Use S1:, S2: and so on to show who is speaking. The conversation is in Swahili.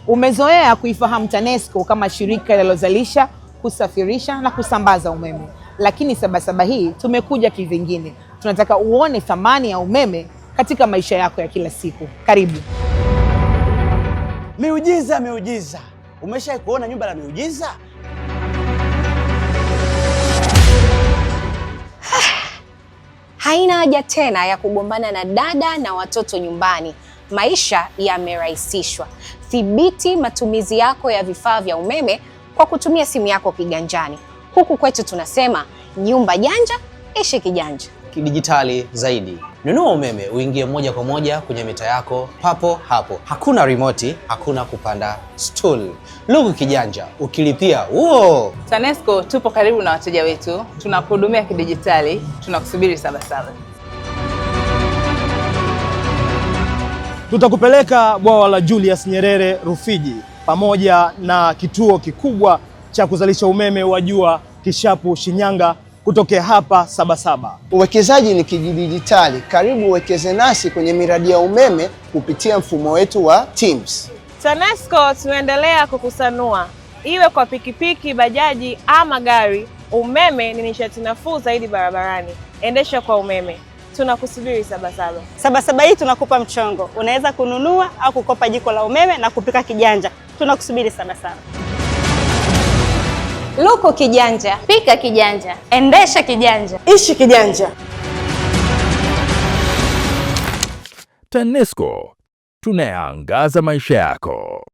S1: Umezoea kuifahamu TANESCO kama shirika linalozalisha, kusafirisha na kusambaza umeme. Lakini Sabasaba hii tumekuja kivingine. Tunataka uone thamani ya umeme katika maisha yako ya kila siku. Karibu.
S2: Miujiza, miujiza. Umeshawahi kuona nyumba la miujiza?
S3: Haina haja tena ya kugombana na dada na watoto nyumbani. Maisha yamerahisishwa. Thibiti matumizi yako ya vifaa vya umeme kwa kutumia simu yako kiganjani. Huku kwetu tunasema nyumba janja, ishi kijanja.
S4: Kidijitali zaidi. Nunua umeme uingie moja kwa moja kwenye mita yako papo hapo. Hakuna remote, hakuna kupanda stool. Lugu kijanja, ukilipia
S5: TANESCO tupo karibu na wateja wetu. Tunakuhudumia kidijitali. Tunakusubiri Sabasaba.
S6: Tutakupeleka bwawa la Julius Nyerere Rufiji pamoja na kituo kikubwa cha kuzalisha umeme wa jua Kishapu Shinyanga kutokea hapa Sabasaba.
S7: Uwekezaji ni kidijitali. Karibu uwekeze nasi kwenye miradi ya umeme kupitia mfumo wetu wa TIMS.
S8: TANESCO tunaendelea kukusanua. Iwe kwa pikipiki, bajaji ama gari, umeme ni nishati nafuu zaidi barabarani. Endesha kwa umeme. Tunakusubiri Sabasaba.
S9: Sabasaba hii tunakupa mchongo. Unaweza kununua au kukopa jiko la umeme na kupika kijanja. Tunakusubiri Sabasaba.
S3: Luku kijanja,
S10: pika kijanja,
S3: endesha kijanja,
S9: ishi kijanja.
S11: TANESCO, tunayaangaza maisha yako.